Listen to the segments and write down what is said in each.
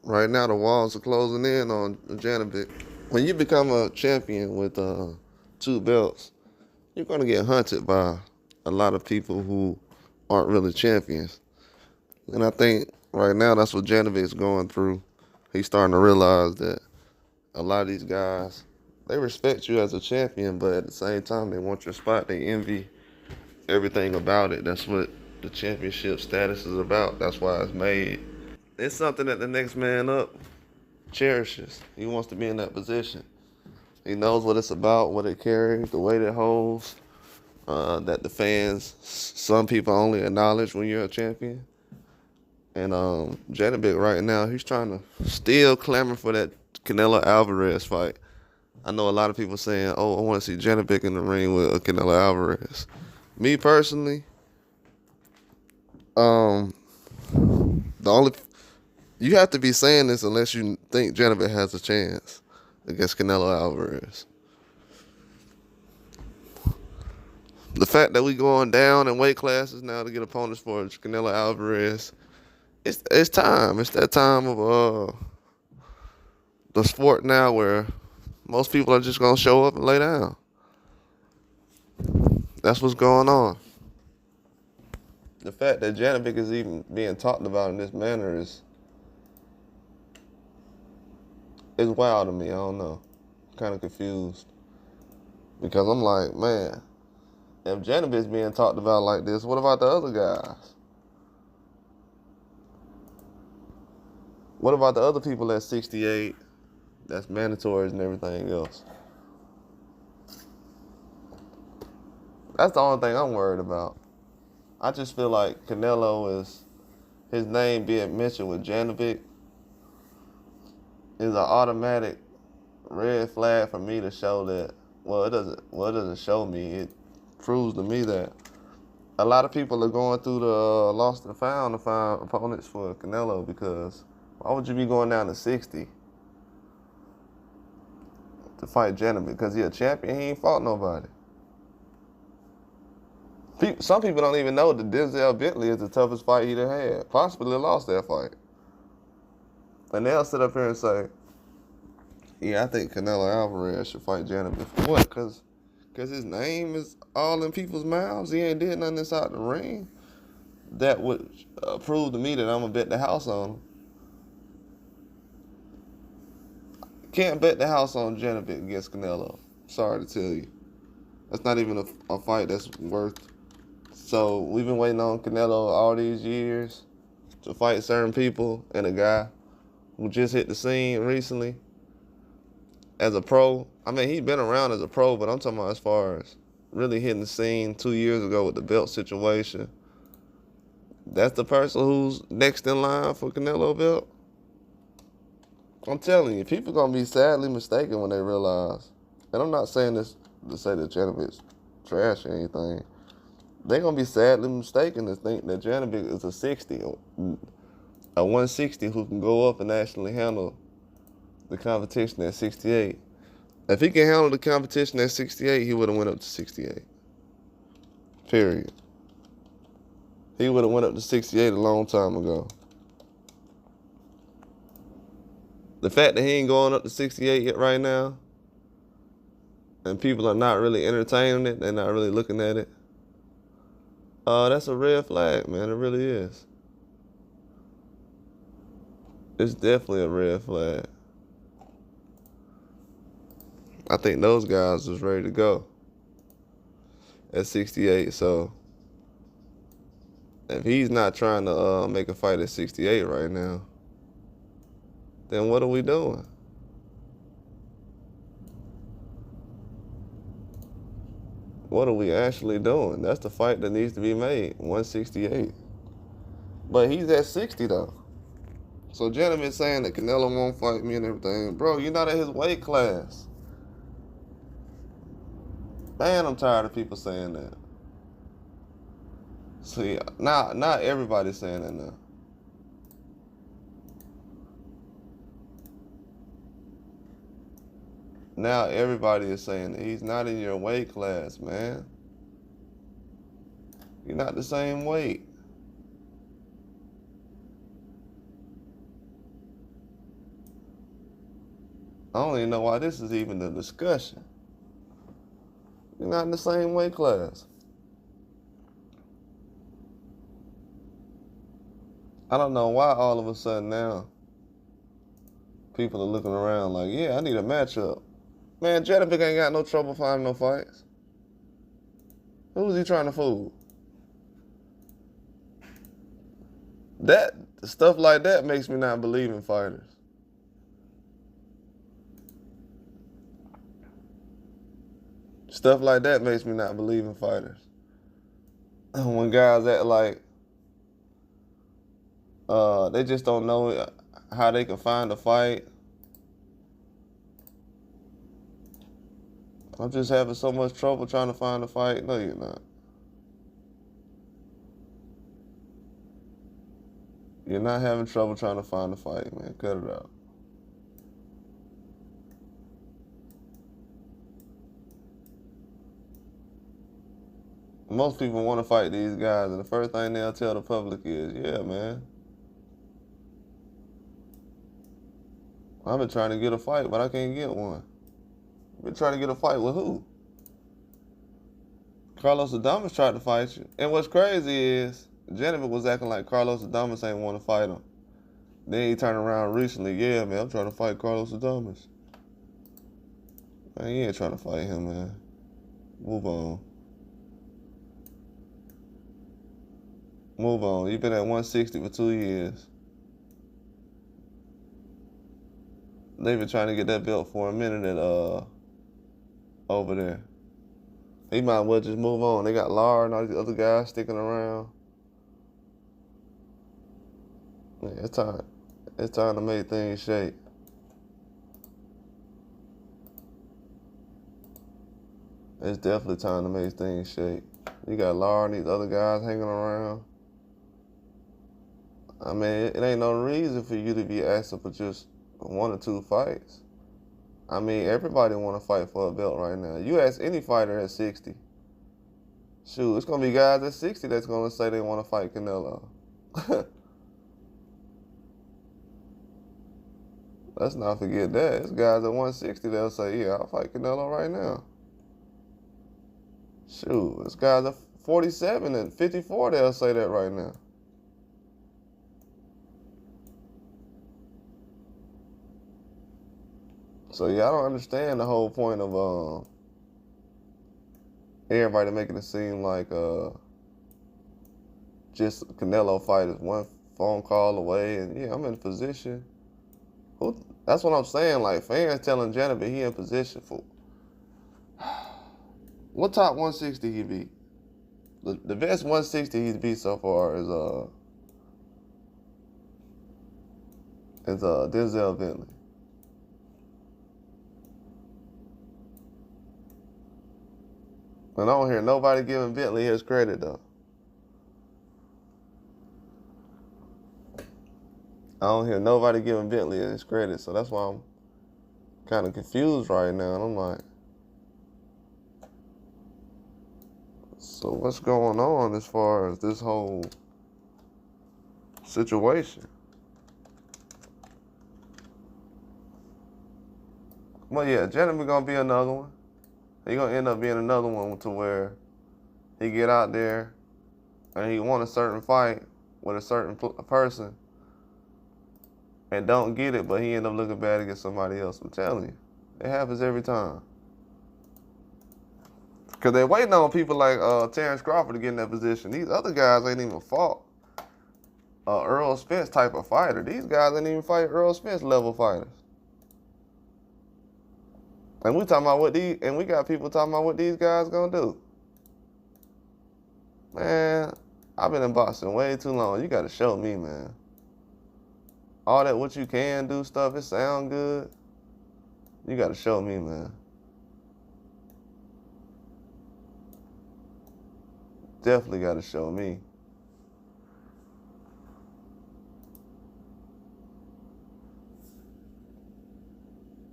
Right now, the walls are closing in on Janibek. When you become a champion with two belts, you're going to get hunted by a lot of people who aren't really champions. And I think right now that's what Janibek's going through. He's starting to realize that a lot of these guys, they respect you as a champion, but at the same time, they want your spot. They envy everything about it. That's what the championship status is about. That's why it's made. It's something that the next man up cherishes. He wants to be in that position. He knows what it's about, what it carries, the weight it holds, that the fans, some people only acknowledge when you're a champion. And Janibek right now, he's trying to still clamor for that Canelo Alvarez fight. I know a lot of people saying, "Oh, I want to see Janibek in the ring with Canelo Alvarez." Me personally, um, the only you have to be saying this unless you think Janibek has a chance against Canelo Alvarez. The fact that we going down in weight classes now to get opponents for Canelo Alvarez, it's time. It's that time of the sport now where most people are just gonna show up and lay down. That's what's going on. The fact that Janibek is even being talked about in this manner is wild to me. I don't know. I'm kind of confused because I'm like, man, if Janibek's being talked about like this, what about the other guys? What about the other people at 68? That's mandatories and everything else. That's the only thing I'm worried about. I just feel like Canelo is, his name being mentioned with Janibek is an automatic red flag for me to show that, it doesn't show me. It proves to me that a lot of people are going through the lost and found to find opponents for Canelo, because why would you be going down to 60 to fight Janibek? Because he's a champion, he ain't fought nobody. Some people don't even know that Denzel Bentley is the toughest fight he'd had. Possibly lost that fight. And they'll sit up here and say, yeah, I think Canelo Alvarez should fight Janibek. For what? Because his name is all in people's mouths? He ain't did nothing inside the ring that would prove to me that I'm going to bet the house on him. Can't bet the house on Janibek against Canelo. Sorry to tell you. That's not even a fight that's worth. So we've been waiting on Canelo all these years to fight certain people, and a guy who just hit the scene recently as a pro. I mean, he's been around as a pro, but I'm talking about as far as really hitting the scene 2 years ago with the belt situation. That's the person who's next in line for Canelo belt. I'm telling you, people gonna be sadly mistaken when they realize, and I'm not saying this to say that Janibek's trash or anything. They're gonna be sadly mistaken to think that Janibek is a 60, a 160 who can go up and actually handle the competition at 68. If he can handle the competition at 68, he would have went up to 68. Period. He would have went up to 68 a long time ago. The fact that he ain't going up to 68 yet right now, and people are not really entertaining it, they're not really looking at it, that's a red flag, man. It really is. It's definitely a red flag. I think those guys is ready to go at 68. So if he's not trying to make a fight at 68 right now, then what are we doing? What are we actually doing? That's the fight that needs to be made, 168. But he's at 60 though. So gentlemen saying that Canelo won't fight me and everything. Bro, you're not at his weight class. Man, I'm tired of people saying that. See, not everybody's saying that now. Now everybody is saying that he's not in your weight class, man. You're not the same weight. I don't even know why this is even a discussion. You're not in the same weight class. I don't know why all of a sudden now people are looking around like, yeah, I need a matchup. Man, Janibek ain't got no trouble finding no fights. Who's he trying to fool? That stuff like that makes me not believe in fighters. Stuff like that makes me not believe in fighters. When guys act like they just don't know how they can find a fight. I'm just having so much trouble trying to find a fight. No, you're not. You're not having trouble trying to find a fight, man. Cut it out. Most people want to fight these guys, and the first thing they'll tell the public is, yeah, man, I've been trying to get a fight, but I can't get one. Been trying to get a fight with who? Carlos Adames tried to fight you. And what's crazy is, Janibek was acting like Carlos Adames ain't want to fight him. Then he turned around recently, yeah, man, I'm trying to fight Carlos Adames. Man, you ain't trying to fight him, man. Move on. Move on. You've been at 160 for 2 years. They've been trying to get that belt for a minute at over there. He might as well just move on. They got Lara and all these other guys sticking around. Yeah, it's time. It's time to make things shake. It's definitely time to make things shake. You got Lara and these other guys hanging around. I mean, it ain't no reason for you to be asking for just 1 or 2 fights. I mean, everybody want to fight for a belt right now. You ask any fighter at 60. Shoot, it's going to be guys at 60 that's going to say they want to fight Canelo. Let's not forget that. It's guys at 160 that'll say, yeah, I'll fight Canelo right now. Shoot, it's guys at 47 and 54 that'll say that right now. So, yeah, I don't understand the whole point of everybody making it seem like just Canelo fight is one phone call away. And, yeah, I'm in position. That's what I'm saying. Like, fans telling Janibek he in position for. What top 160 he beat? The best 160 he's beat so far is Denzel Bentley. And I don't hear nobody giving Bentley his credit, though. I don't hear nobody giving Bentley his credit, so that's why I'm kind of confused right now. And I'm like, so what's going on as far as this whole situation? Well, yeah, Janibek gonna be another one. He gonna end up being another one to where he get out there and he want a certain fight with a certain person and don't get it, but he end up looking bad against somebody else. I'm telling you, it happens every time. Because they're waiting on people like Terrence Crawford to get in that position. These other guys ain't even fought Earl Spence type of fighter. These guys ain't even fight Earl Spence level fighters. And we talking about we got people talking about what these guys gonna do. Man, I've been in boxing way too long. You gotta show me, man. All that what you can do stuff, it sound good. You gotta show me, man. Definitely gotta show me.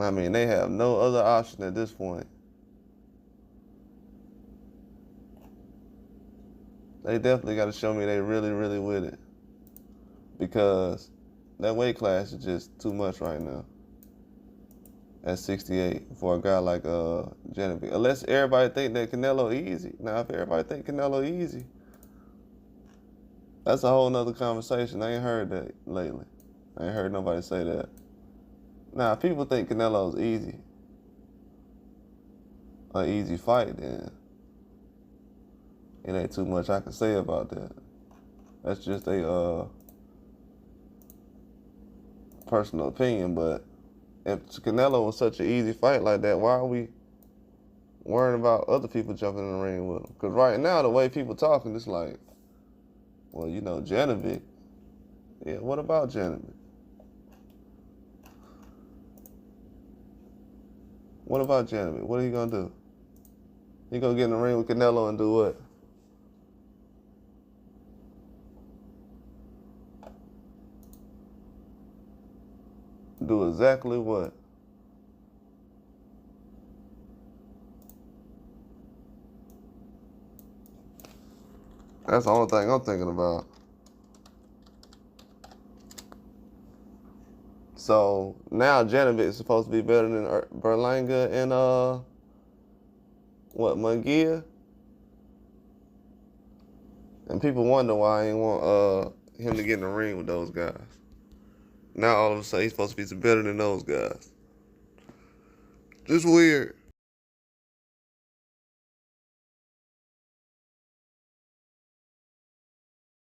I mean, they have no other option at this point. They definitely got to show me they really, really with it. Because that weight class is just too much right now. at 68 for a guy like Janibek. Unless everybody think that Canelo easy. Now, if everybody think Canelo easy, that's a whole nother conversation. I ain't heard that lately. I ain't heard nobody say that. Now, if people think Canelo's easy, an easy fight, then it ain't too much I can say about that. That's just a personal opinion, but if Canelo was such an easy fight like that, why are we worrying about other people jumping in the ring with him? Because right now, the way people talking, it's like, well, you know, Janibek. Yeah, what about Janibek? What about Janibek? What are you gonna do? He gonna get in the ring with Canelo and do what? Do exactly what? That's the only thing I'm thinking about. So now Janibek is supposed to be better than Berlanga and Munguia? And people wonder why I ain't want him to get in the ring with those guys. Now all of a sudden he's supposed to be better than those guys. Just weird.